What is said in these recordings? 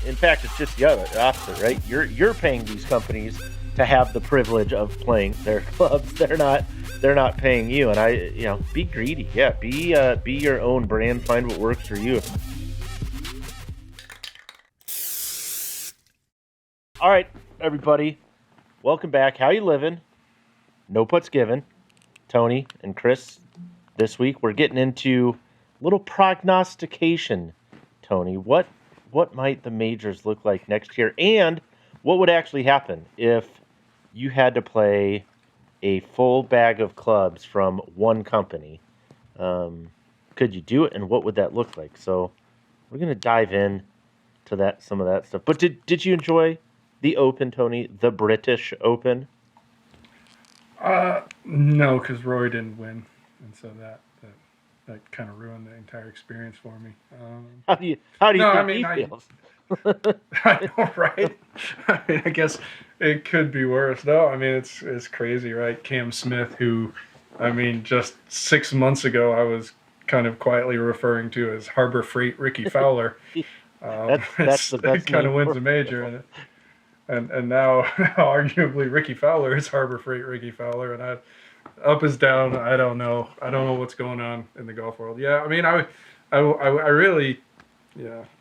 In fact, it's just the opposite, right? You're paying these companies to have the privilege of playing their clubs. They're not paying you. And be greedy. Yeah, be your own brand. Find what works for you. All right, everybody, welcome back. How you living? No putts given. Tony and Chris. This week we're getting into a little prognostication. Tony, what might the majors look like next year, and what would actually happen if you had to play a full bag of clubs from one company? Could you do it, and what would that look like? So we're going to dive in to some of that stuff. But did you enjoy the Open, Tony? The British Open? No, because Rory didn't win, and so that kind of ruined the entire experience for me. How do you think he feels? I know, right? I mean, I guess it could be worse. No, I mean, it's crazy, right? Cam Smith, who, I mean, just 6 months ago, I was kind of quietly referring to as Harbor Freight Ricky Fowler. That's the best. It kind of wins a major, and now arguably Ricky Fowler is Harbor Freight Ricky Fowler, and up is down. I don't know what's going on in the golf world. Yeah, I mean, I really,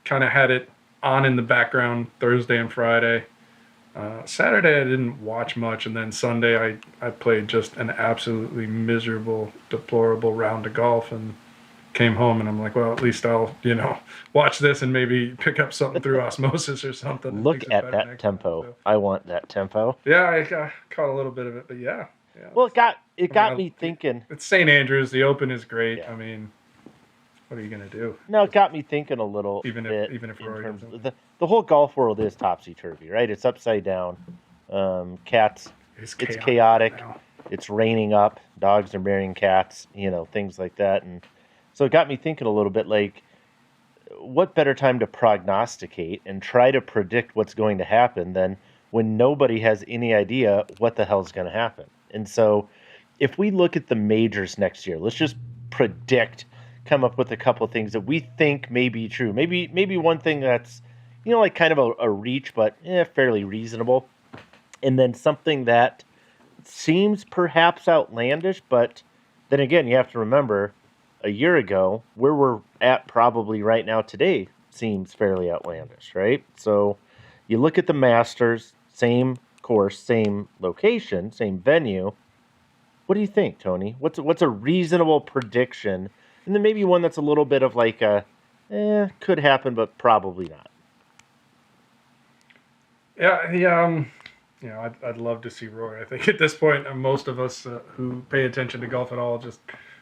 kind of had it on in the background Thursday and Friday. Saturday I didn't watch much, and then Sunday I played just an absolutely miserable, deplorable round of golf, and came home, and I'm like, well, at least I'll watch this and maybe pick up something through osmosis or something. Look at that tempo. So, I want that tempo. Yeah, I caught a little bit of it, but yeah. Well, it got me thinking. It's St. Andrews. The Open is great. Yeah. I mean, what are you gonna do? No, it got me thinking a little. Even if Rory doesn't. The whole golf world is topsy turvy, right? It's upside down. Cats. It's chaotic. Now. It's raining up. Dogs are marrying cats. Things like that, and so it got me thinking a little bit. Like, what better time to prognosticate and try to predict what's going to happen than when nobody has any idea what the hell's going to happen? And so if we look at the majors next year, let's just predict, come up with a couple of things that we think may be true. Maybe one thing that's, like kind of a reach, but fairly reasonable. And then something that seems perhaps outlandish, but then again, you have to remember a year ago, where we're at probably right now today seems fairly outlandish, right? So you look at the Masters, same course, same location, same venue. What do you think, Tony? What's a reasonable prediction? And then maybe one that's a little bit of like could happen, but probably not. Yeah, I'd love to see Rory. I think at this point, most of us who pay attention to golf at all just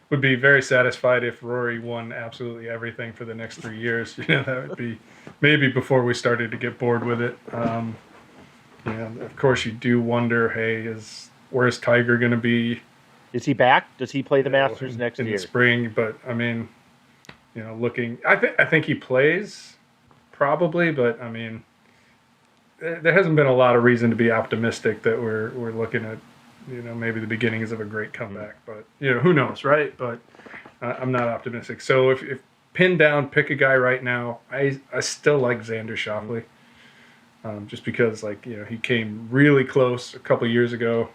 would be very satisfied if Rory won absolutely everything for the next 3 years. That would be maybe before we started to get bored with it. Of course, you do wonder, hey, where's Tiger going to be? Is he back? Does he play the Masters next year? In the spring, but I mean, I think he plays probably, but I mean, there hasn't been a lot of reason to be optimistic that we're looking at, maybe the beginnings of a great comeback. But who knows, right? But I'm not optimistic. So if pinned down, pick a guy right now. I still like Xander Schauffele. Just because, he came really close a couple years ago.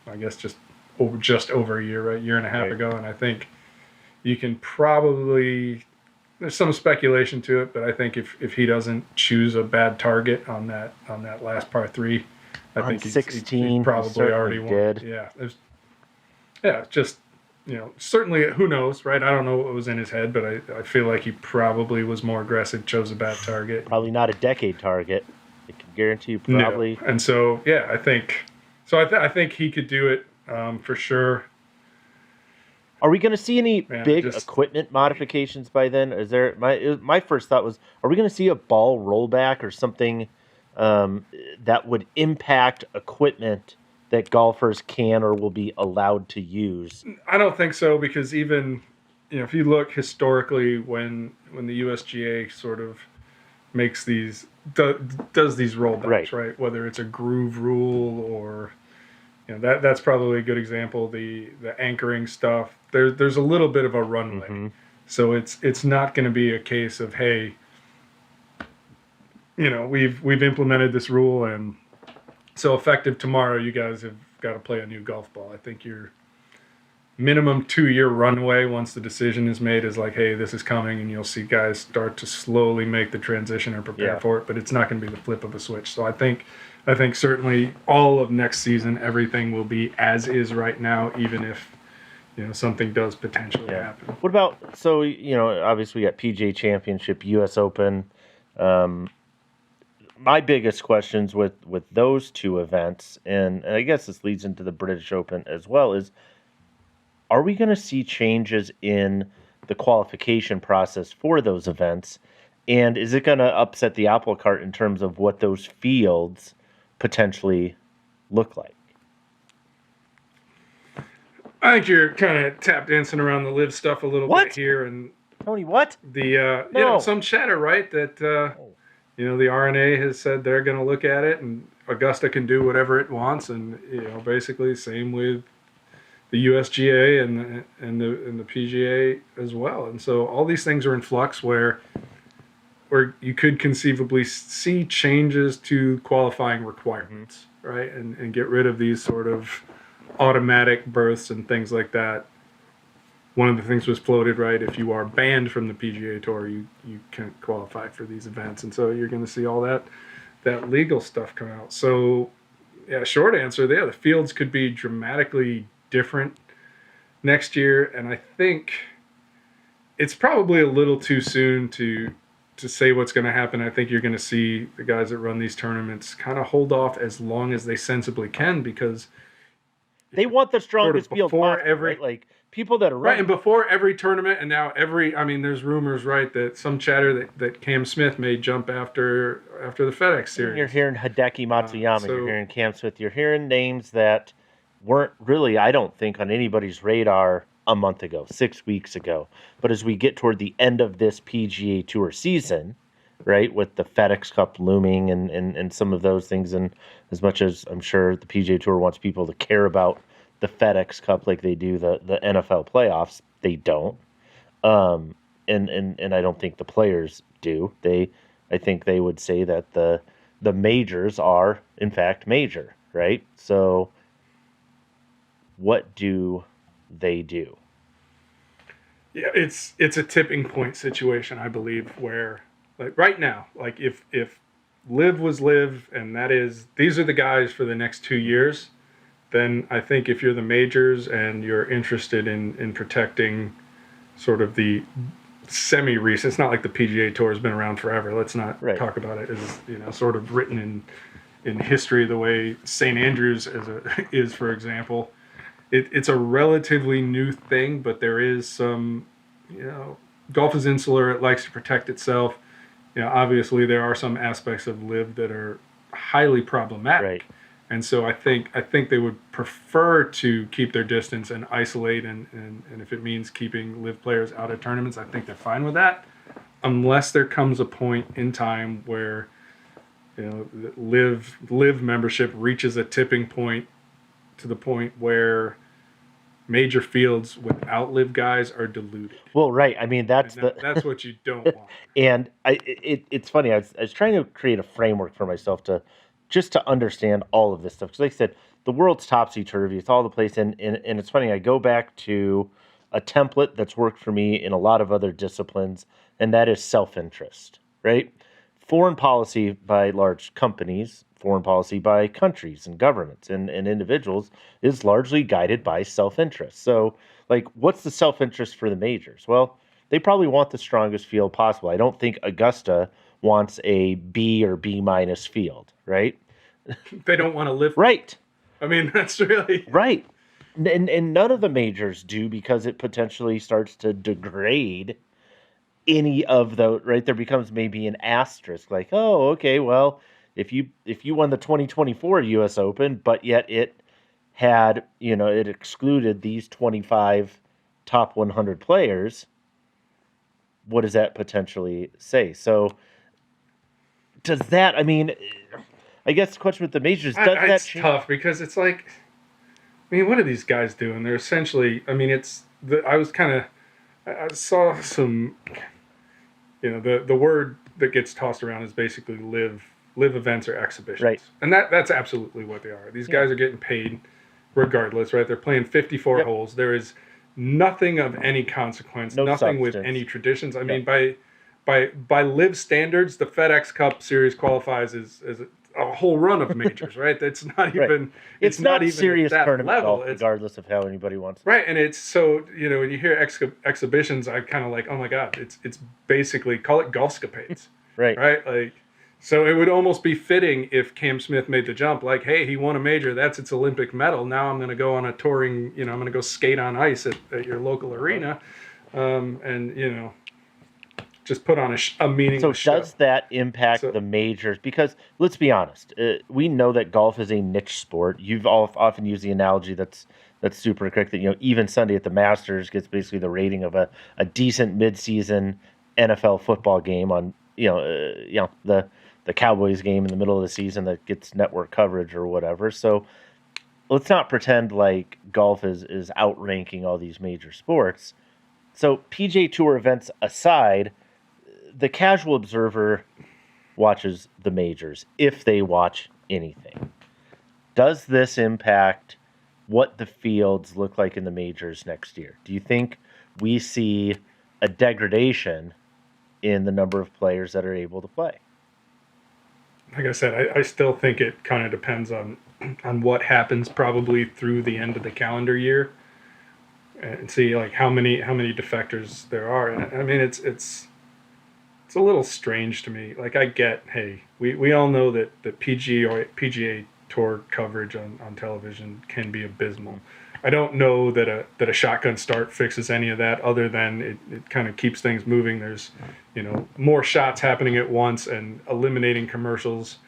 I guess just over a year, right? Year and a half ago. And I think you can probably, there's some speculation to it, but I think if he doesn't choose a bad target on that last par 3, I think 16, he probably already won. Yeah. Just, certainly, who knows, right? I don't know what was in his head, but I feel like he probably was more aggressive, chose a bad target. Probably not a decade target. I can guarantee you probably. No. And so, yeah, I think he could do it for sure. Are we going to see any big equipment modifications by then? Is there my first thought was, are we going to see a ball rollback or something that would impact equipment that golfers can or will be allowed to use? I don't think so, because even if you look historically, when the USGA sort of makes these does these rollbacks, right? Whether it's a groove rule or that's probably a good example. The anchoring stuff. There's a little bit of a runway, so it's not going to be a case of, hey, we've implemented this rule, and so effective tomorrow, you guys have got to play a new golf ball. I think your minimum 2-year runway, once the decision is made, is like, hey, this is coming, and you'll see guys start to slowly make the transition and prepare for it. But it's not going to be the flip of a switch. So I think certainly all of next season, everything will be as is right now, even if something does potentially happen. What about, so obviously we got PGA Championship, U.S. Open. My biggest questions with those two events, and I guess this leads into the British Open as well, is are we going to see changes in the qualification process for those events? And is it going to upset the apple cart in terms of what those fields potentially look like? I think you're kind of tap dancing around the LIV stuff a little bit here. And Tony, what? Some chatter, right? That, the RNA has said they're going to look at it, and Augusta can do whatever it wants. And, basically same with the USGA and the PGA as well. And so all these things are in flux where you could conceivably see changes to qualifying requirements, right? And get rid of these sort of automatic berths and things like that. One of the things was floated, right? If you are banned from the PGA Tour, you can't qualify for these events. And so you're going to see all that legal stuff come out. So, short answer there, the fields could be dramatically different next year, and I think it's probably a little too soon to say what's going to happen. I think you're going to see the guys that run these tournaments kind of hold off as long as they sensibly can, because they want the strongest field possible, right? Like people that are right, and before every tournament, and now there's rumors, right, that some chatter that Cam Smith may jump after the FedEx Series. You're hearing Hideki Matsuyama, you're hearing Cam Smith, you're hearing names that weren't really, I don't think, on anybody's radar a month ago, 6 weeks ago. But as we get toward the end of this PGA Tour season, right, with the FedEx Cup looming and some of those things, and as much as I'm sure the PGA Tour wants people to care about the FedEx Cup like they do the NFL playoffs, they don't. And I don't think the players do. I think they would say that the majors are, in fact, major, right? So what do they do? Yeah, it's a tipping point situation, I believe, where like right now, like if LIV was LIV, and these are the guys for the next 2 years, then I think if you're the majors and you're interested in protecting sort of the semi-recent, it's not like the PGA Tour has been around forever. Let's not talk about it as sort of written in history the way St. Andrews is, for example. It's a relatively new thing, but there is some, golf is insular. It likes to protect itself. Obviously there are some aspects of LIV that are highly problematic. Right. And so I think they would prefer to keep their distance and isolate, and if it means keeping LIV players out of tournaments, I think they're fine with that, unless there comes a point in time where LIV membership reaches a tipping point to the point where major fields without LIV guys are diluted. Well, right. I mean, that's what you don't want. And it's funny. I was trying to create a framework for myself to understand all of this stuff. Because like I said, the world's topsy-turvy. It's all the place. And it's funny. I go back to a template that's worked for me in a lot of other disciplines, and that is self-interest, right? Foreign policy by large companies, foreign policy by countries and governments and individuals is largely guided by self-interest. So, like, what's the self-interest for the majors? Well, they probably want the strongest field possible. I don't think Augusta wants a B or B minus field, right? They don't want to lift. Right. I mean, that's really... Right. And none of the majors do, because it potentially starts to degrade any of the, right? There becomes maybe an asterisk, like, oh, okay, well, if you won the 2024 U.S. Open, but yet it had, it excluded these 25 top 100 players, what does that potentially say? So does that, I mean, I guess the question with the majors, does that change? It's tough, because it's like, I mean, what are these guys doing? They're essentially, I mean, I saw some the word that gets tossed around is basically live events or exhibitions, Right. and that's absolutely what they are. These guys are getting paid regardless, right? They're playing 54 holes. There is nothing of any consequence, No nothing substance. with any traditions. I mean, by LIV standards, the FedEx Cup Series qualifies as a whole run of majors, right? That's not even it's not even serious at that tournament level. golf, regardless of how anybody wants it. Right, and it's so when you hear exhibitions, I kind of like, oh my god, it's basically, call it golfscapades, right? Like, so it would almost be fitting if Cam Smith made the jump, like, hey, he won a major, that's its Olympic medal. Now I'm going to go on a touring, I'm going to go skate on ice at your local arena, and just put on a meaningless show. So does that impact the majors? Because let's be honest, we know that golf is a niche sport. You've often used the analogy that's super correct, that even Sunday at the Masters gets basically the rating of a decent midseason NFL football game on the Cowboys game in the middle of the season that gets network coverage or whatever. So let's not pretend like golf is outranking all these major sports. So PGA Tour events aside, the casual observer watches the majors, if they watch anything. Does this impact what the fields look like in the majors next year? Do you think we see a degradation in the number of players that are able to play? Like I said, I still think it kind of depends on what happens probably through the end of the calendar year, and see like how many defectors there are. And I mean, it's a little strange to me. Like, I get, hey, we all know that the PGA Tour coverage on television can be abysmal. I don't know that a shotgun start fixes any of that, other than it kind of keeps things moving. There's more shots happening at once, and eliminating commercials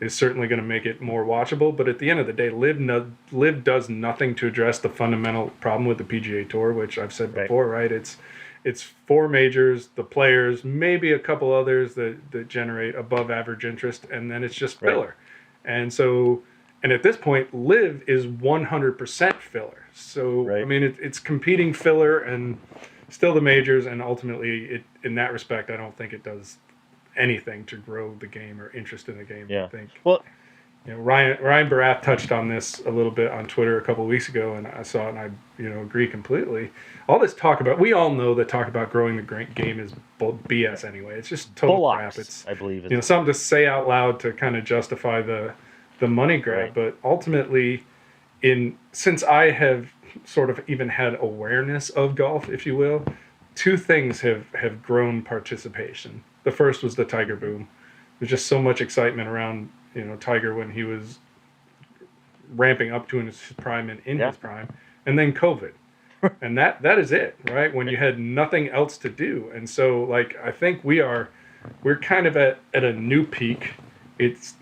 is certainly going to make it more watchable. But at the end of the day, LIV does nothing to address the fundamental problem with the PGA Tour, which I've said before, right? It's 4 majors, the players, maybe a couple others that generate above average interest, and then it's just filler. And so, and at this point, LIV is 100% filler. So, I mean, it's competing filler and still the majors, and ultimately, in that respect, I don't think it does anything to grow the game or interest in the game. I think. Well, Ryan Barath touched on this a little bit on Twitter a couple of weeks ago, and I saw it, and I agree completely. All this talk about, we all know that talk about growing the game is BS anyway. It's just total crap. It's, I believe, something to say out loud to kind of justify the money grab. But ultimately, since I have sort of even had awareness of golf, if you will, 2 things have grown participation. The first was the Tiger boom. There's just so much excitement around Tiger when he was ramping up to his prime and in his prime, and then COVID. And that is it, right? When you had nothing else to do. And so, like, I think we're kind of at a new peak.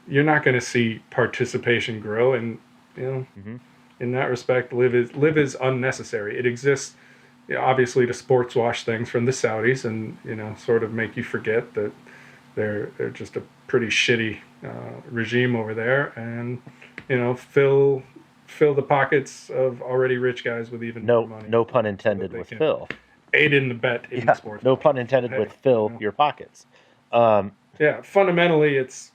You're not going to see participation grow, and in that respect, LIV is unnecessary. It exists, obviously, to sports wash things from the Saudis, and sort of make you forget that they're just a pretty shitty regime over there, and fill the pockets of already rich guys with even more money. No pun intended with Phil. Aid in the bet in the sports. No pun intended with fill your pockets. Fundamentally, it's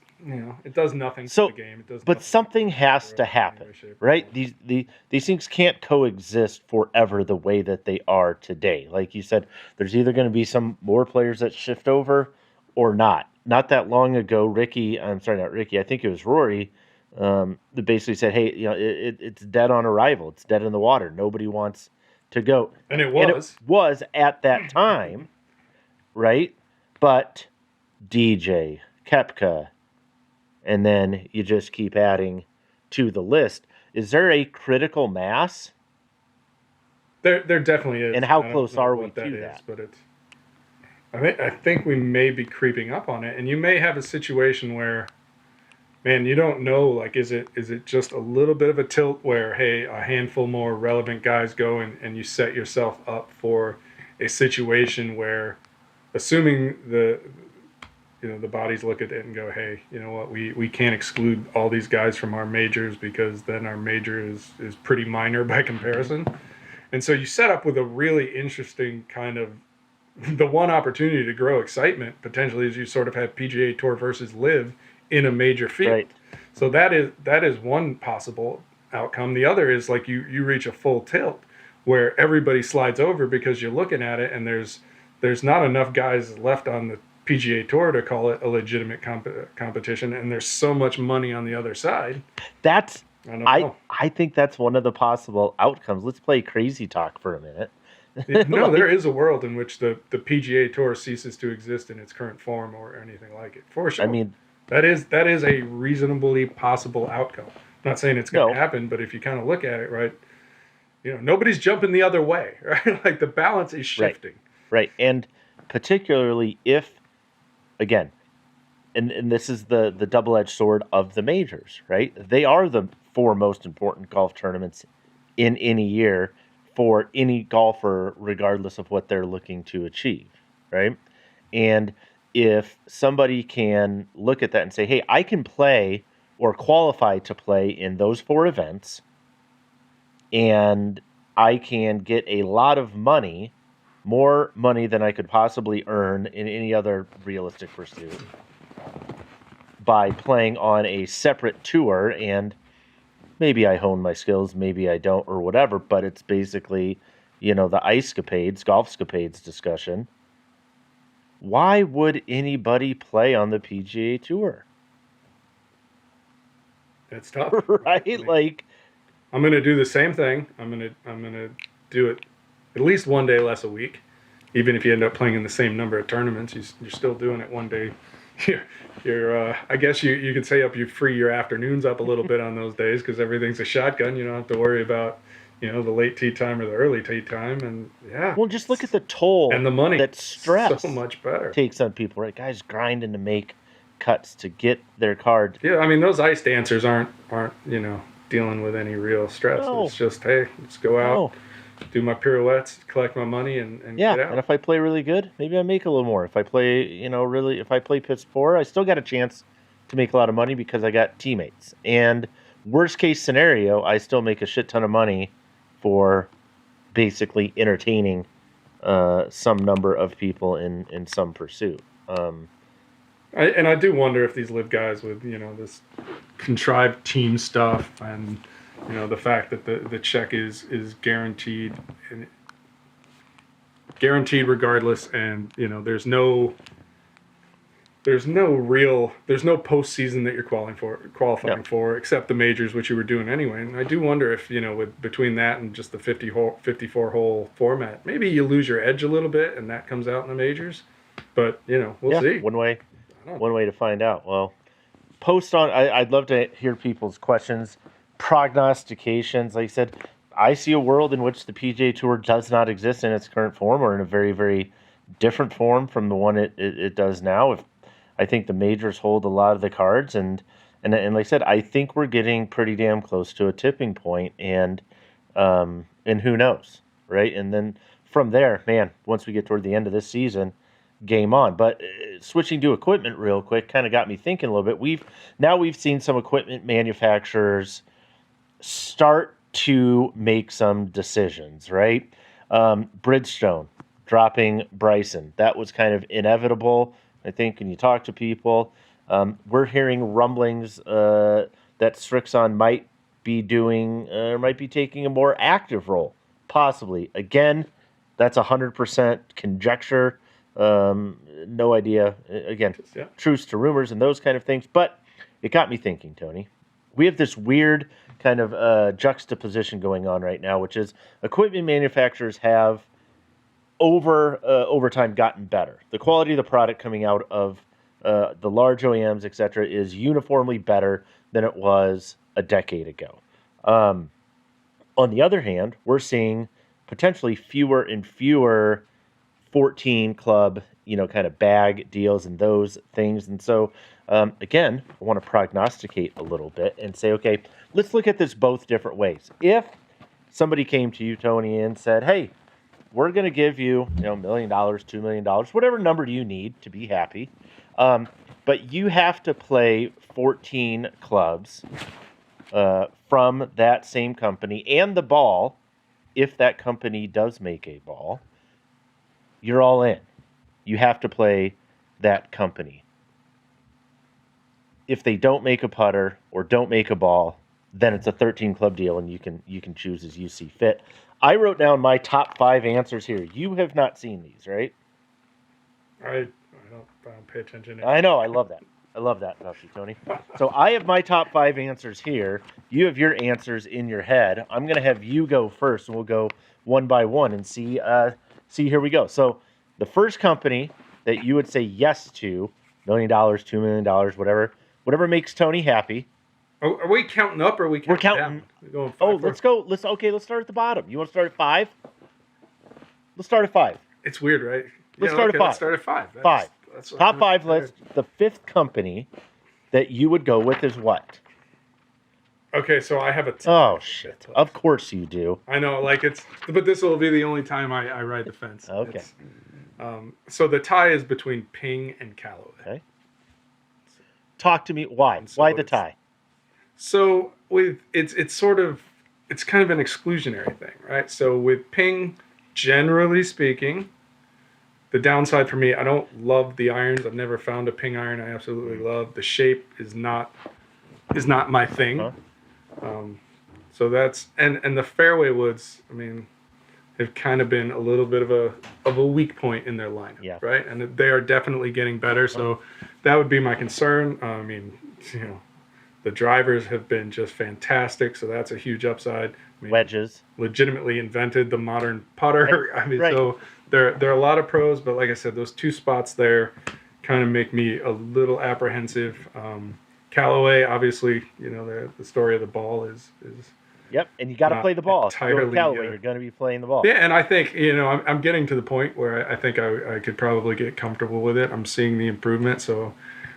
it does nothing to the game. But something has to happen, right? These things can't coexist forever the way that they are today. Like you said, there's either going to be some more players that shift over or not. Not that long ago, I think it was Rory, that basically said, hey, it's dead on arrival. It's dead in the water. Nobody wants to go. And it was. And it was at that time, right? But DJ, Koepka, and then you just keep adding to the list. Is there a critical mass? There definitely is. And how close are we to that? But I think we may be creeping up on it, and you may have a situation where, man, you don't know, like, is it just a little bit of a tilt where, hey, a handful more relevant guys go, and you set yourself up for a situation where, assuming the bodies look at it and go, hey, you know what, we can't exclude all these guys from our majors, because then our major is pretty minor by comparison. And so you set up with a really interesting kind of the one opportunity to grow excitement potentially is you sort of have PGA Tour versus LIV in a major field. Right. So that is one possible outcome. The other is like you reach a full tilt where everybody slides over because you're looking at it and there's not enough guys left on the PGA Tour to call it a legitimate competition, and there's so much money on the other side. That's I don't know. I think that's one of the possible outcomes. Let's play crazy talk for a minute. No, Like, there is a world in which the PGA Tour ceases to exist in its current form or anything like it. For sure. I mean, that is a reasonably possible outcome. I'm not saying it's going to No. happen, but if you kind of look at it, right, nobody's jumping the other way, right? Like the balance is shifting. right. And particularly if, again, and this is the double-edged sword of the majors, right? They are the 4 most important golf tournaments in any year for any golfer, regardless of what they're looking to achieve, right? And if somebody can look at that and say, hey, I can play or qualify to play in those 4 events, and I can get a lot of money, more money than I could possibly earn in any other realistic pursuit, by playing on a separate tour, and maybe I hone my skills, maybe I don't, or whatever, but it's basically, the golfscapades discussion. Why would anybody play on the PGA Tour? That's tough. Right? I mean, Like, I'm going to do the same thing. I'm going to do it at least one day less a week. Even if you end up playing in the same number of tournaments, you're still doing it one day. I guess you could say you free your afternoons up a little bit on those days because everything's a shotgun. You don't have to worry about the late tee time or the early tee time, and well, just look at the toll and the money that stress so much better takes on people, right? Guys grinding to make cuts to get their card. Yeah, I mean those ice dancers aren't dealing with any real stress. No. It's just, hey, let's go out. No. Do my pirouettes, collect my money, and get out. And if I play really good, maybe I make a little more. If I play, if I play piss poor, I still got a chance to make a lot of money because I got teammates. And worst case scenario, I still make a shit ton of money for basically entertaining some number of people in some pursuit. I do wonder if these LIV guys with this contrived team stuff and the fact that the check is guaranteed regardless, and there's no postseason that you're qualifying for except the majors, which you were doing anyway. And I do wonder if with between that and just the 54 hole format, maybe you lose your edge a little bit, and that comes out in the majors. But we'll see. One way to find out. Well, post on. I'd love to hear people's questions. Prognostications. Like I said, I see a world in which the PGA Tour does not exist in its current form, or in a very, very different form from the one it does now. If I think the majors hold a lot of the cards, and like I said, I think we're getting pretty damn close to a tipping point, and who knows, right? And then from there, man, once we get toward the end of this season, game on. But switching to equipment real quick kind of got me thinking a little bit. We've seen some equipment manufacturers start to make some decisions, right? Bridgestone dropping Bryson. That was kind of inevitable, I think, when you talk to people. We're hearing rumblings that Strixon might be taking a more active role, possibly. Again, that's 100% conjecture. No idea. Again, truths to rumors and those kind of things. But it got me thinking, Tony. We have this weird kind of juxtaposition going on right now, which is equipment manufacturers have over time gotten better. The quality of the product coming out of the large OEMs, etc., is uniformly better than it was a decade ago. On the other hand, we're seeing potentially fewer and fewer 14 club, kind of bag deals and those things. And so, again, I want to prognosticate a little bit and say, okay, let's look at this both different ways. If somebody came to you, Tony, and said, hey, we're going to give you, $1 million, $2 million, whatever number you need to be happy. But you have to play 14 clubs from that same company and the ball, if that company does make a ball. you're all in. You have to play that company. If they don't make a putter or don't make a ball, then it's a 13 club deal, and you can choose as you see fit. I wrote down my top 5 answers here. You have not seen these, right? I don't pay attention. I know. I love that. I love that about you, Tony. So I have my top 5 answers here. You have your answers in your head. I'm going to have you go first, and we'll go one by one and see. Here we go. So the first company that you would say yes to, $1 million, $2 million, whatever makes Tony happy. Oh, are we counting up or are we counting counting down? We're going 5, let's go. Let's start at the bottom. You want to start at 5? Let's start at 5. It's weird, right? Let's start at 5. Let's start at 5. That's Top 5 list. The 5th company that you would go with is what? Okay, so I have a Oh shit! Of course you do. I know, but this will be the only time I ride the fence. Okay. So the tie is between Ping and Callaway. Okay. Talk to me. Why? So Why the tie? So it's kind of an exclusionary thing, right? So with Ping, generally speaking, the downside for me, I don't love the irons. I've never found a Ping iron I absolutely love. The shape is not my thing. Huh? So that's and the fairway woods, I mean, have kind of been a little bit of a weak point in their lineup, Yeah. right? And they are definitely getting better. So that would be my concern. I mean, the drivers have been just fantastic, so that's a huge upside. I mean, Wedges. Legitimately invented the modern putter. Right. I mean, Right. so there are a lot of pros, but like I said, those 2 spots there kind of make me a little apprehensive. Callaway, obviously, the story of the ball is Yep, and you got to play the ball. entirely, You're going to be playing the ball. yeah, and I think I'm getting to the point where I think I could probably get comfortable with it. I'm seeing the improvement, so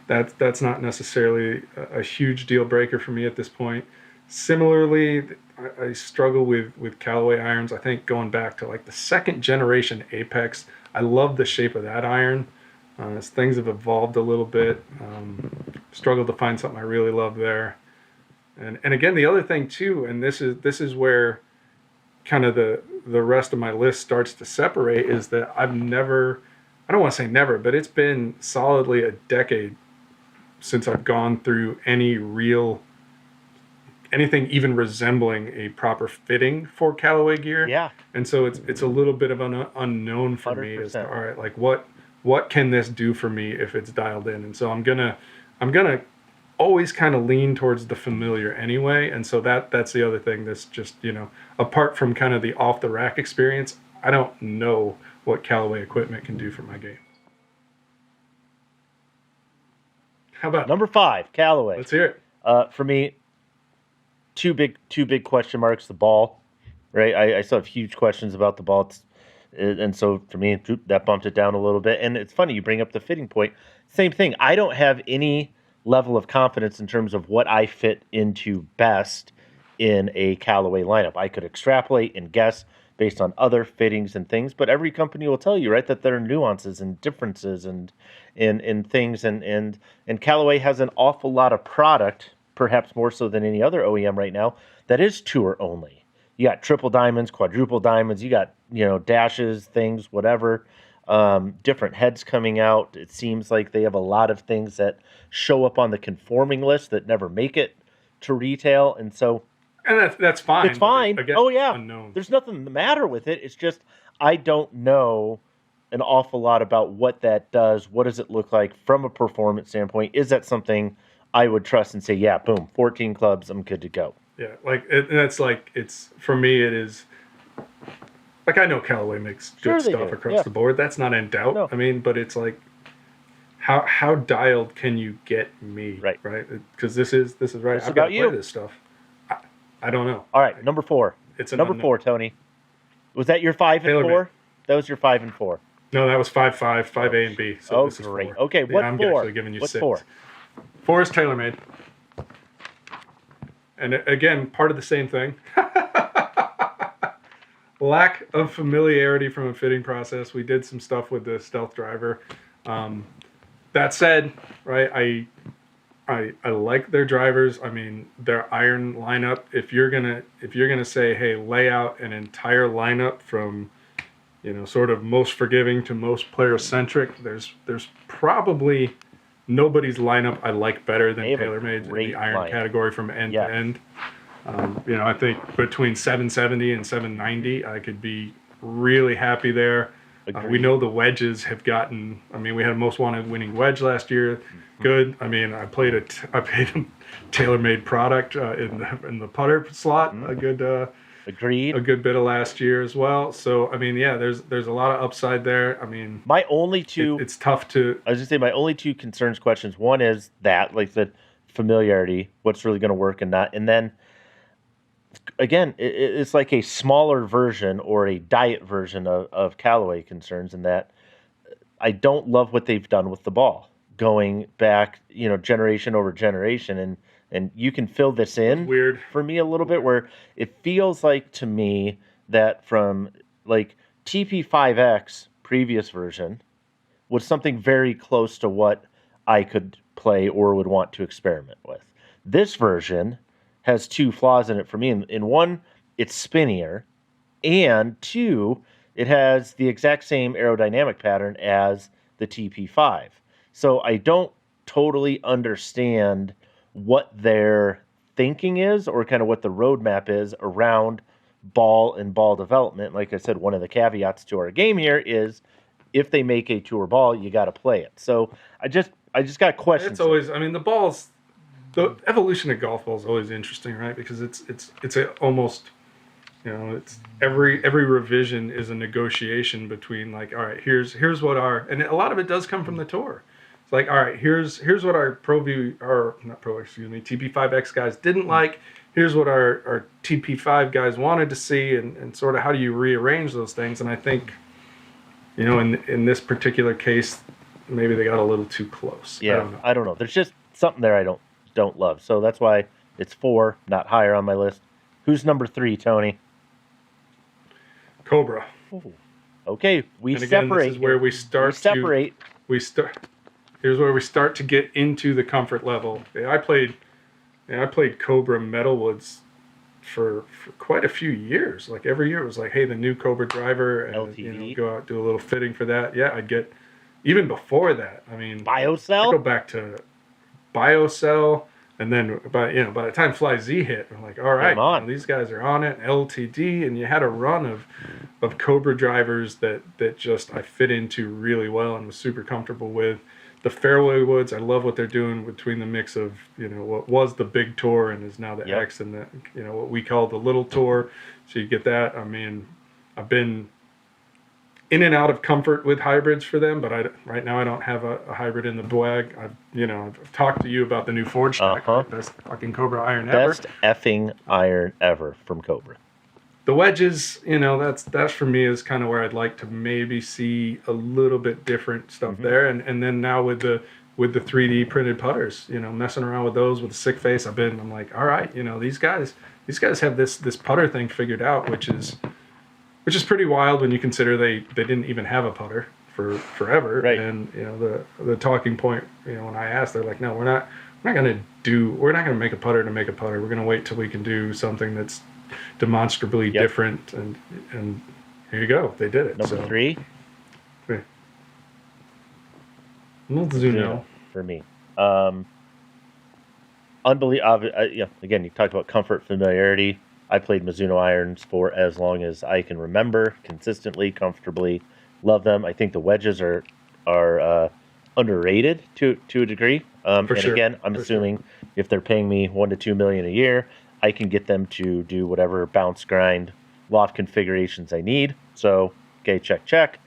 that's not necessarily a huge deal breaker for me at this point. Similarly, I struggle with Callaway irons. I think going back to like the 2nd generation Apex, I love the shape of that iron. As things have evolved a little bit, struggled to find something I really love there. And again, the other thing too, and this is where kind of the rest of my list starts to separate, is that I don't want to say never, but it's been solidly a decade since I've gone through anything even resembling a proper fitting for Callaway gear. Yeah. And so it's a little bit of an unknown for 100%. me as to, all right, like what can this do for me if it's dialed in? And so I'm gonna always kind of lean towards the familiar anyway. And so that's the other thing that's just, apart from kind of the off the rack experience, I don't know what Callaway equipment can do for my game. How about Number 5, Callaway. Let's hear it. For me, two big question marks. The ball, right? I still have huge questions about the ball. And so for me, that bumped it down a little bit. And it's funny, you bring up the fitting point. Same thing. I don't have any level of confidence in terms of what I fit into best in a Callaway lineup. I could extrapolate and guess based on other fittings and things, but every company will tell you, right, that there are nuances and differences and in things. And Callaway has an awful lot of product, perhaps more so than any other OEM right now, that is tour only. You got triple diamonds, quadruple diamonds, you got, dashes, things, whatever, different heads coming out. It seems like they have a lot of things that show up on the conforming list that never make it to retail. And so, and that's fine. It's fine. Again, oh yeah. Unknown. There's nothing the matter with it. It's just, I don't know an awful lot about what that does. What does it look like from a performance standpoint? Is that something I would trust and say, yeah, boom, 14 clubs, I'm good to go. Yeah, it's for me. It is like, I know Callaway makes good stuff across the board. That's not in doubt. No. I mean, but it's like, how dialed can you get me? Right. Because this is right. It's I've got about to you. play this stuff. I don't know. All right, number 4. It's number 4, Tony. Was that your 5 and 4? That was your 5 and 4. No, that was 5 A and B. So this is great. 4. Okay, what I'm 4? actually giving you What's 6. 4? 4 is TaylorMade. And again, part of the same thing. Lack of familiarity from a fitting process. We did some stuff with the Stealth driver. That said, right, I like their drivers. I mean, their iron lineup. If you're gonna say, hey, lay out an entire lineup from sort of most forgiving to most player centric. There's probably nobody's lineup I like better than TaylorMade's in the iron category from end to end. I think between 770 and 790, I could be really happy there. We know the wedges have gotten. I mean, we had a most wanted winning wedge last year. Good. I mean, I paid a TaylorMade product in the putter slot. A good. Agreed. A good bit of last year as well. So I mean, yeah, there's a lot of upside there. I mean, my only two. It's tough to. I was gonna say my only two questions. One is that, like the familiarity, what's really going to work and not, and then. Again, it's like a smaller version or a diet version of Callaway concerns in that I don't love what they've done with the ball going back, generation over generation. And you can fill this in for me a little bit where it feels like to me that from like TP5X previous version was something very close to what I could play or would want to experiment with. This version has two flaws in it for me. In one, it's spinnier, and two, it has the exact same aerodynamic pattern as the TP5. So I don't totally understand what their thinking is or kind of what the roadmap is around ball and ball development. Like I said, one of the caveats to our game here is if they make a tour ball, you got to play it. So I just got questions. It's always, I mean, the evolution of golf ball is always interesting, right? Because it's almost, it's every revision is a negotiation between like, all right, here's what and a lot of it does come from the tour. It's like, all right, here's what our TP5X guys didn't like. Here's what our TP5 guys wanted to see, and sort of how do you rearrange those things? And I think, in this particular case, maybe they got a little too close. Yeah, I don't know. There's just something there I don't love. So that's why it's 4, not higher on my list. Who's number 3, Tony? Cobra. Ooh. Okay, we and again, separate. This is where we start. Here's where we start to get into the comfort level. I played Cobra Metalwoods for quite a few years. Like every year it was like, hey, the new Cobra driver, and go out, do a little fitting for that. Yeah, I'd get even before that. I mean, BioCell. I go back to BioCell, and then by the time Fly Z hit, I'm like, all right, these guys are on it. LTD, and you had a run of Cobra drivers that just I fit into really well and was super comfortable with. The fairway woods, I love what they're doing between the mix of what was the big tour and is now the X, and the what we call the little tour. So you get that. I mean, I've been in and out of comfort with hybrids for them, but right now I don't have a hybrid in the bag. I've talked to you about the new Forge Stack, best fucking Cobra iron ever. Best effing iron ever from Cobra. The wedges, that's for me is kind of where I'd like to maybe see a little bit different stuff there, and then now with the 3D printed putters, messing around with those with the sick face, I'm like, all right, these guys have this putter thing figured out, which is pretty wild when you consider they didn't even have a putter for forever. Right. And the talking point, when I asked, they're like, no, we're not gonna make a putter to make a putter. We're gonna wait till we can do something that's demonstrably different, and here you go, they did it. Number 3. Mizuno for me. Unbelievable. Again, you talked about comfort, familiarity. I played Mizuno irons for as long as I can remember, consistently, comfortably. Love them. I think the wedges are underrated to a degree. Again, I'm assuming if they're paying me $1 to $2 million a year, I can get them to do whatever bounce, grind, loft configurations I need. So, okay, check.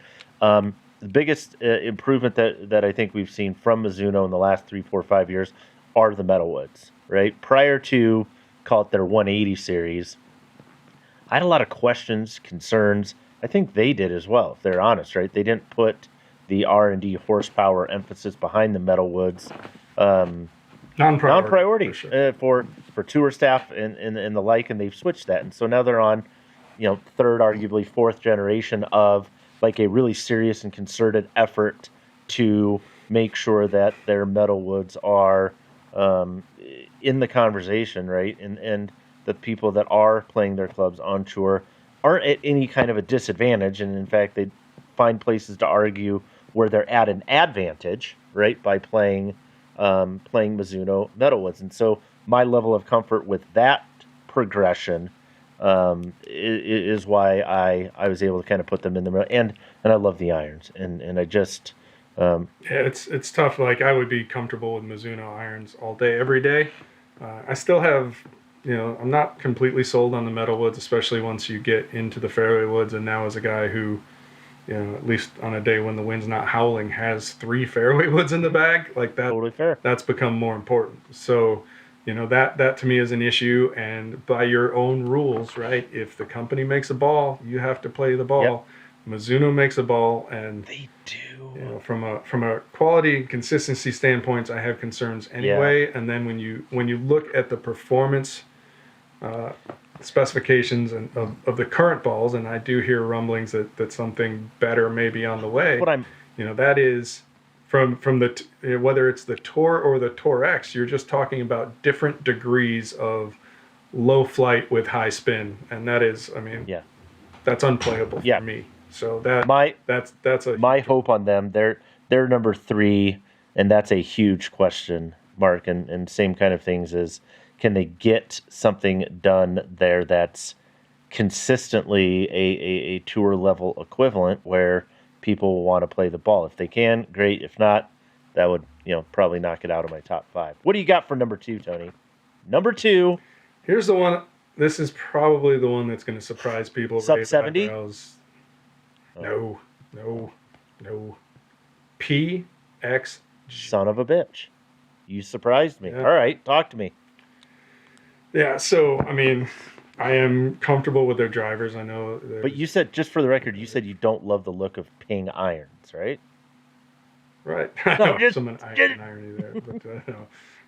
The biggest improvement that I think we've seen from Mizuno in the last 3, 4, 5 years are the metalwoods, right? Prior to, call it their 180 series, I had a lot of questions, concerns. I think they did as well, if they're honest, right? They didn't put the R&D horsepower emphasis behind the metalwoods. Non-priority for tour staff and the like, and they've switched that, and so now they're on, third, arguably fourth generation of like a really serious and concerted effort to make sure that their metalwoods are in the conversation, right, and the people that are playing their clubs on tour aren't at any kind of a disadvantage, and in fact, they find places to argue where they're at an advantage, right, by playing Mizuno Metalwoods. And so my level of comfort with that progression is why I was able to kind of put them in the middle. And I love the irons, and I just yeah, it's tough. Like, I would be comfortable with Mizuno irons all day, every day. I still have, I'm not completely sold on the Metalwoods, especially once you get into the fairway woods. And now, as a guy who, at least on a day when the wind's not howling, has 3 fairway woods in the bag, like that, totally fair. That's become more important. So, that to me is an issue. And by your own rules, right? If the company makes a ball, you have to play the ball. Yep. Mizuno makes a ball, and they do. From a quality and consistency standpoint, I have concerns anyway. Yeah. And then when you look at the performance specifications of the current balls, and I do hear rumblings that something better may be on the way. That is from the whether it's the Tour or the Tour X, you're just talking about different degrees of low flight with high spin, and that is, that's unplayable for me. So that's my hope on them. They're number 3, and that's a huge question mark. And same kind of things is, can they get something done there that's consistently a tour level equivalent where people will want to play the ball? If they can, great. If not, that would probably knock it out of my top 5. What do you got for number 2, Tony? Number 2. Here's the one. This is probably the one that's going to surprise people. Sub 70. No. PXG. Son of a bitch. You surprised me. Yeah. All right, talk to me. Yeah, so, I am comfortable with their drivers. I know. But you said, just for the record, you said you don't love the look of Ping irons, right? Right. Some irony there. But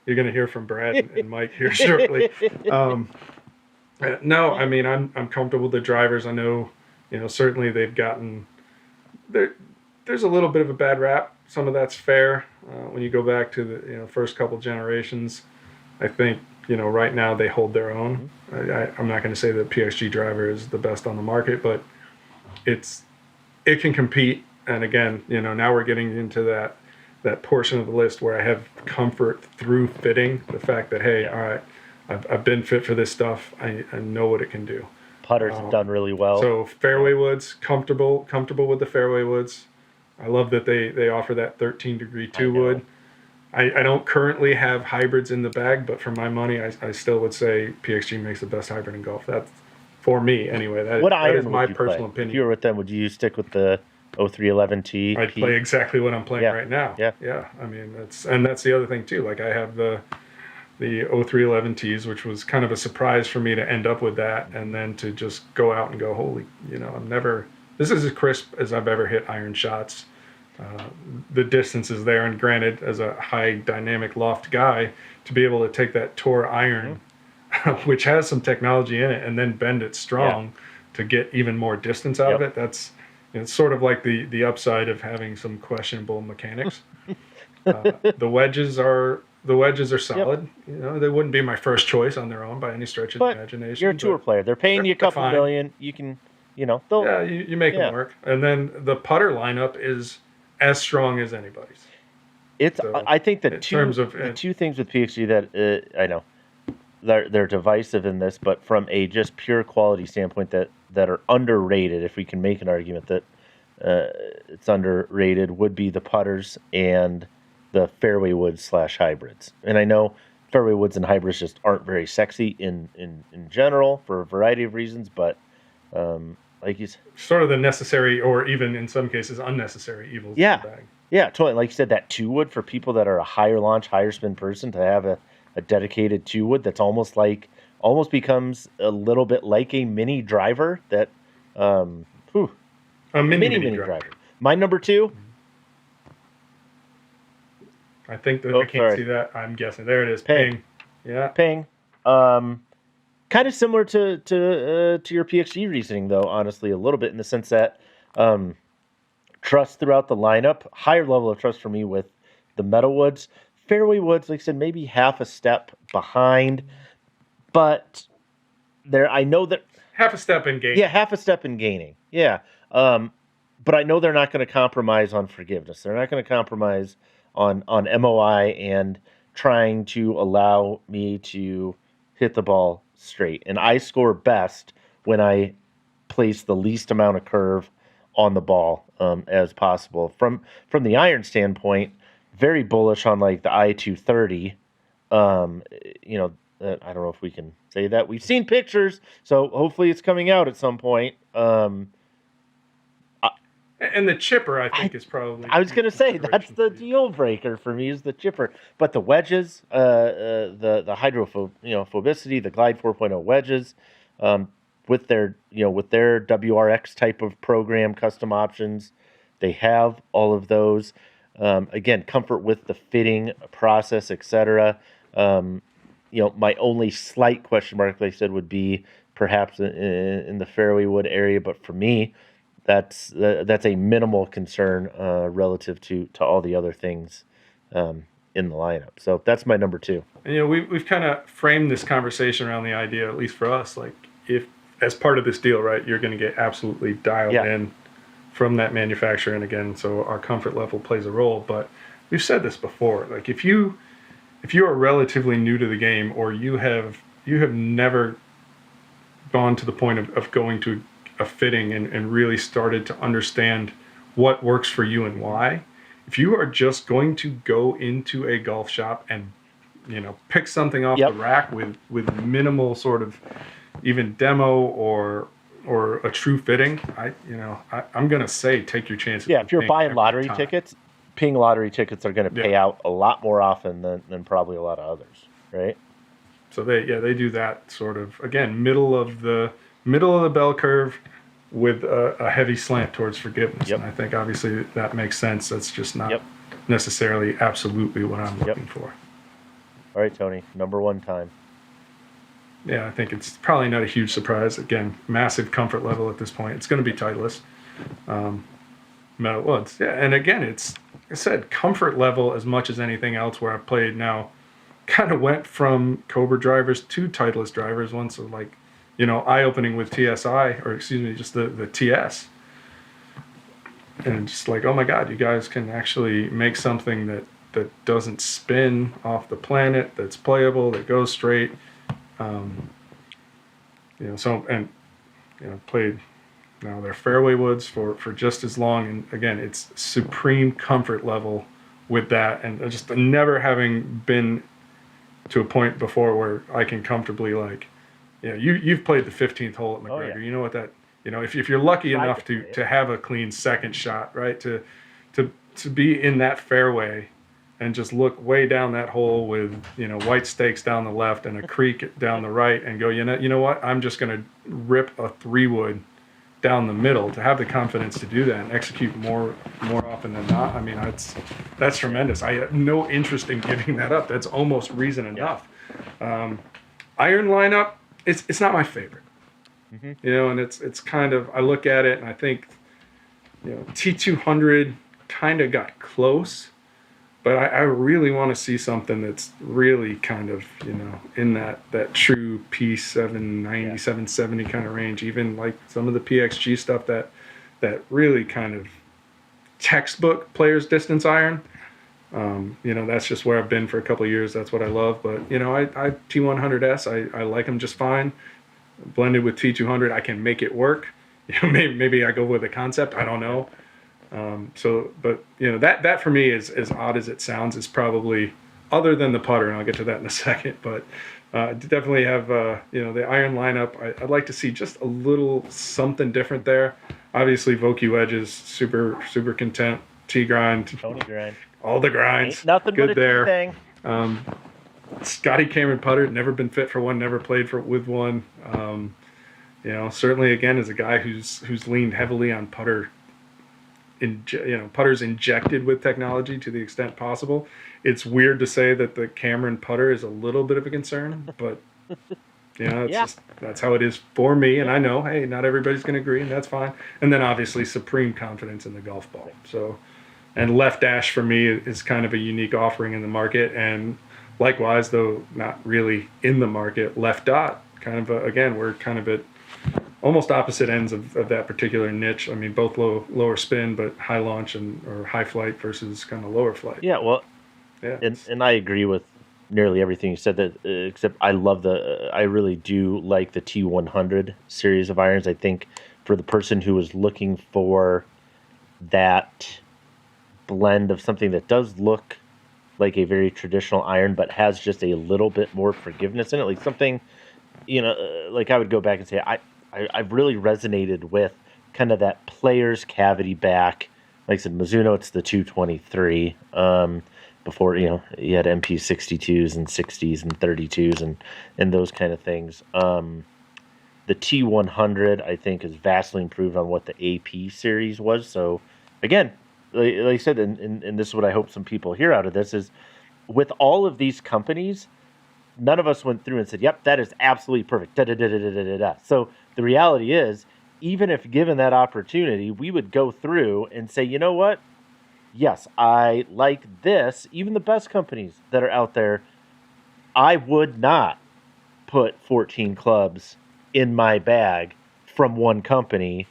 you're going to hear from Brad and Mike here shortly. No, I'm comfortable with the drivers. I know, certainly they've gotten there's a little bit of a bad rap. Some of that's fair. When you go back to the first couple generations, I think right now they hold their own. I'm not going to say that PXG driver is the best on the market, but it can compete. And again, now we're getting into that portion of the list where I have comfort through fitting. The fact that, hey, all right, I've been fit for this stuff. I know what it can do. Putters have done really well. So fairway woods, comfortable with the fairway woods. I love that they offer that 13-degree 2-wood. I don't currently have hybrids in the bag, but for my money, I still would say PXG makes the best hybrid in golf. That's for me anyway. That is my personal opinion. If you were with them, would you stick with the 0311T? I'd play exactly what I'm playing right now. Yeah. That's the other thing too. Like, I have the 0311Ts, which was kind of a surprise for me to end up with that, and then to just go out and go, holy, this is as crisp as I've ever hit iron shots. The distance is there, and granted, as a high dynamic loft guy, to be able to take that Tour iron, which has some technology in it, and then bend it strong to get even more distance out of it, that's it's sort of like the upside of having some questionable mechanics. The wedges are solid. They wouldn't be my first choice on their own by any stretch of the imagination. You're a tour player. They're paying you a couple million. You can, you make them work. And then the putter lineup is as strong as anybody's. I think the two things with PXG that I know they're divisive in this, but from a just pure quality standpoint that are underrated, if we can make an argument that it's underrated, would be the putters and the fairway woods / hybrids. And I know fairway woods and hybrids just aren't very sexy in general for a variety of reasons, but like you said, sort of the necessary, or even in some cases unnecessary evils in the bag. Yeah, totally. Like you said, that 2-wood for people that are a higher launch, higher spin person, to have a dedicated 2-wood that's almost becomes a little bit like a mini driver. That a mini driver. My number 2. I think that I can't see that. I'm guessing there it is. Ping. Yeah. Ping. Kind of similar to your PXG reasoning, though. Honestly, a little bit in the sense that trust throughout the lineup, higher level of trust for me with the Metalwoods. Fairway woods, like I said, maybe half a step behind, but I know that half a step in gaining. Yeah, half a step in gaining. Yeah. But I know they're not going to compromise on forgiveness. They're not going to compromise on MOI and trying to allow me to hit the ball straight. And I score best when I place the least amount of curve on the ball as possible. From the iron standpoint, very bullish on like the I-230. You know, I don't know if we can say that. We've seen pictures, so hopefully it's coming out at some point. And the chipper, I think, is probably... I was going to say, that's the deal breaker for me, is the chipper. But the wedges, the hydrophobicity, the Glide 4.0 wedges, with their WRX type of program, custom options, they have all of those. Again, comfort with the fitting process, etc. My only slight question mark, like I said, would be perhaps in the fairway wood area. But for me, that's a minimal concern relative to all the other things in the lineup. So that's my number 2. And, we've kind of framed this conversation around the idea, at least for us, like if as part of this deal, right, you're going to get absolutely dialed in from that manufacturer. And again, so our comfort level plays a role. But we've said this before, like if you are relatively new to the game, or you have never gone to the point of going to a fitting and really started to understand what works for you and why, if you are just going to go into a golf shop and pick something off the rack with minimal sort of even demo or a true fitting, I'm gonna say take your chances. Yeah, if you're buying lottery tickets, ping lottery tickets are going to pay out a lot more often than probably a lot of others, right? So they do that sort of, again, middle of the bell curve with a heavy slant towards forgiveness. And I think obviously that makes sense. That's just not necessarily absolutely what I'm looking for. All right, Tony, number 1 time. Yeah, I think it's probably not a huge surprise. Again, massive comfort level at this point. It's going to be Titleist. Metal woods. Yeah, and again, it's, like I said, comfort level as much as anything else where I've played now. Kind of went from Cobra drivers to Titleist drivers once, so like, eye-opening with TSI, or excuse me, just the TS. And just like, oh my God, you guys can actually make something that doesn't spin off the planet, that's playable, that goes straight. Played now their fairway woods for just as long, and again, it's supreme comfort level with that, and just never having been to a point before where I can comfortably, like, you've played the 15th hole at McGregor. You know what that, if you're lucky enough to have a clean second shot, right, to be in that fairway and just look way down that hole with, white stakes down the left and a creek down the right, and go, you know what, I'm just going to rip a 3-wood down the middle, to have the confidence to do that and execute more often than not. I mean, that's tremendous. I have no interest in giving that up. That's almost reason enough. Iron lineup, it's not my favorite. And it's kind of, I look at it and I think, T200 kind of got close, but I really want to see something that's really kind of, in that true P790, 770 kind of range, even like some of the PXG stuff that really kind of textbook player's distance iron. That's just where I've been for a couple of years. That's what I love. But, I T100S, I like them just fine. Blended with T200, I can make it work. Maybe I go with a concept. I don't know. That for me is, as odd as it sounds, is probably, other than the putter, and I'll get to that in a second, but definitely have, the iron lineup. I'd like to see just a little something different there. Obviously, Vokey wedges, super, super content. T-grind. Tony grind. All the grinds. Ain't nothing good but a there. thing. Scotty Cameron putter, never been fit for one, never played with one. Certainly, again, as a guy who's leaned heavily on putters injected with technology to the extent possible. It's weird to say that the Cameron putter is a little bit of a concern, but that's how it is for me. And I know, hey, not everybody's going to agree, and that's fine. And then obviously supreme confidence in the golf ball. So, and left dash for me is kind of a unique offering in the market. And likewise, though not really in the market, left dot kind of again, we're kind of at almost opposite ends of that particular niche. I mean, both lower spin, but high launch or high flight versus kind of lower flight. Yeah, well, yeah, and I agree with nearly everything you said. That except I love I really do like the T100 series of irons. I think for the person who is looking for that blend of something that does look like a very traditional iron, but has just a little bit more forgiveness in it, like something, like I would go back and say I've really resonated with kind of that player's cavity back. Like I said, Mizuno, it's the 223. Before, you had MP 62s and 60s and 32s and those kind of things. The T100, I think, is vastly improved on what the AP series was. So, again, like I said, and this is what I hope some people hear out of this, is with all of these companies, none of us went through and said, yep, that is absolutely perfect. So the reality is, even if given that opportunity, we would go through and say, you know what? Yes, I like this. Even the best companies that are out there, I would not put 14 clubs in my bag from one company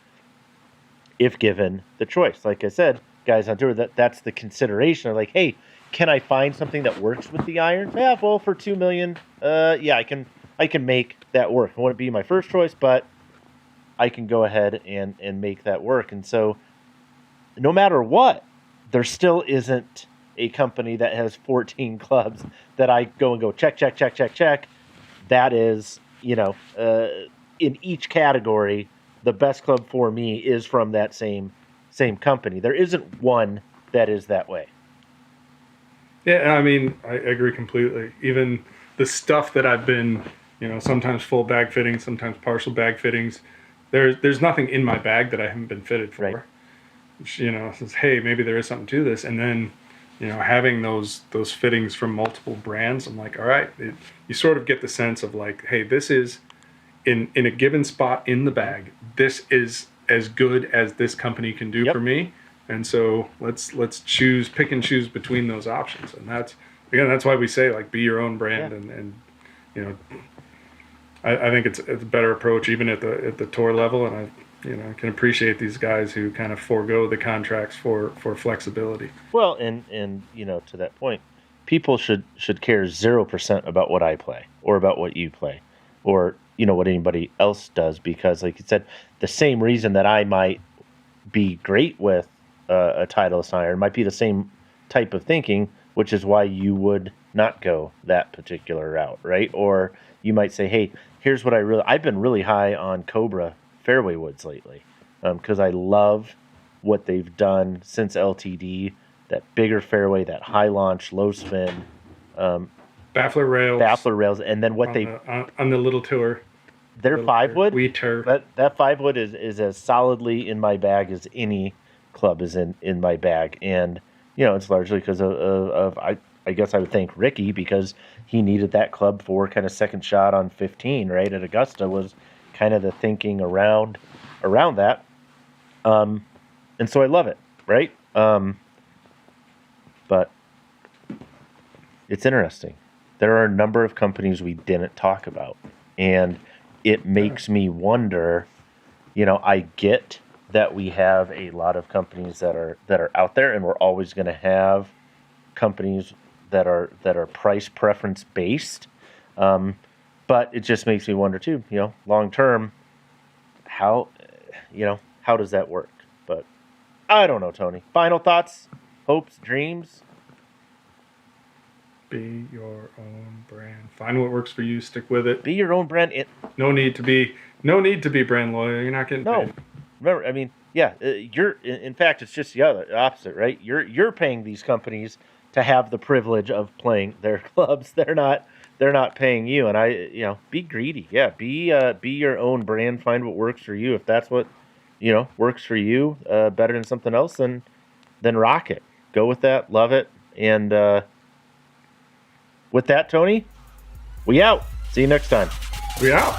if given the choice. Like I said, guys on tour, that's the consideration of like, hey, can I find something that works with the irons? Yeah, well, for $2 million, yeah, I can make that work. It wouldn't be my first choice, but I can go ahead and make that work. And so no matter what, there still isn't a company that has 14 clubs that I go and go check. That is, in each category, the best club for me is from that same company. There isn't one that is that way. Yeah, I mean, I agree completely. Even the stuff that I've been, sometimes full bag fittings, sometimes partial bag fittings, there's nothing in my bag that I haven't been fitted for. Right. Which, says, hey, maybe there is something to this. And then, having those fittings from multiple brands, I'm like, all right, you sort of get the sense of like, hey, this is in a given spot in the bag. This is as good as this company can do for me. And so let's pick and choose between those options. And that's why we say like be your own brand. And I think it's a better approach even at the tour level. And I can appreciate these guys who kind of forego the contracts for flexibility. Well, and to that point, people should care 0% about what I play or about what you play or what anybody else does, because like you said, the same reason that I might be great with a Titleist iron might be the same type of thinking, which is why you would not go that particular route, right? Or you might say, hey, here's what I've been really high on Cobra fairway woods lately, because I love what they've done since LTD, that bigger fairway, that high launch, low spin, baffler rails, and then what on the little tour, their 5-wood, wee turf. That 5-wood is as solidly in my bag as any club is in my bag, and it's largely because of I guess I would thank Ricky, because he needed that club for kind of second shot on 15, right, at Augusta was kind of the thinking around that, and so I love it, right? But it's interesting. There are a number of companies we didn't talk about, and it makes me wonder. I get that we have a lot of companies that are out there, and we're always going to have companies that are price preference based. But it just makes me wonder too, long term, how does that work? But I don't know, Tony. Final thoughts, hopes, dreams? Be your own brand. Find what works for you. Stick with it. Be your own brand. No need to be brand loyal. You're not getting paid. Remember, I mean, you're. In fact, it's just the opposite, right? You're paying these companies to have the privilege of playing their clubs. They're not paying you. And be greedy. Yeah, be your own brand. Find what works for you. If that's what works for you, better than something else, then rock it. Go with that. Love it. And with that, Tony, we out. See you next time. We out.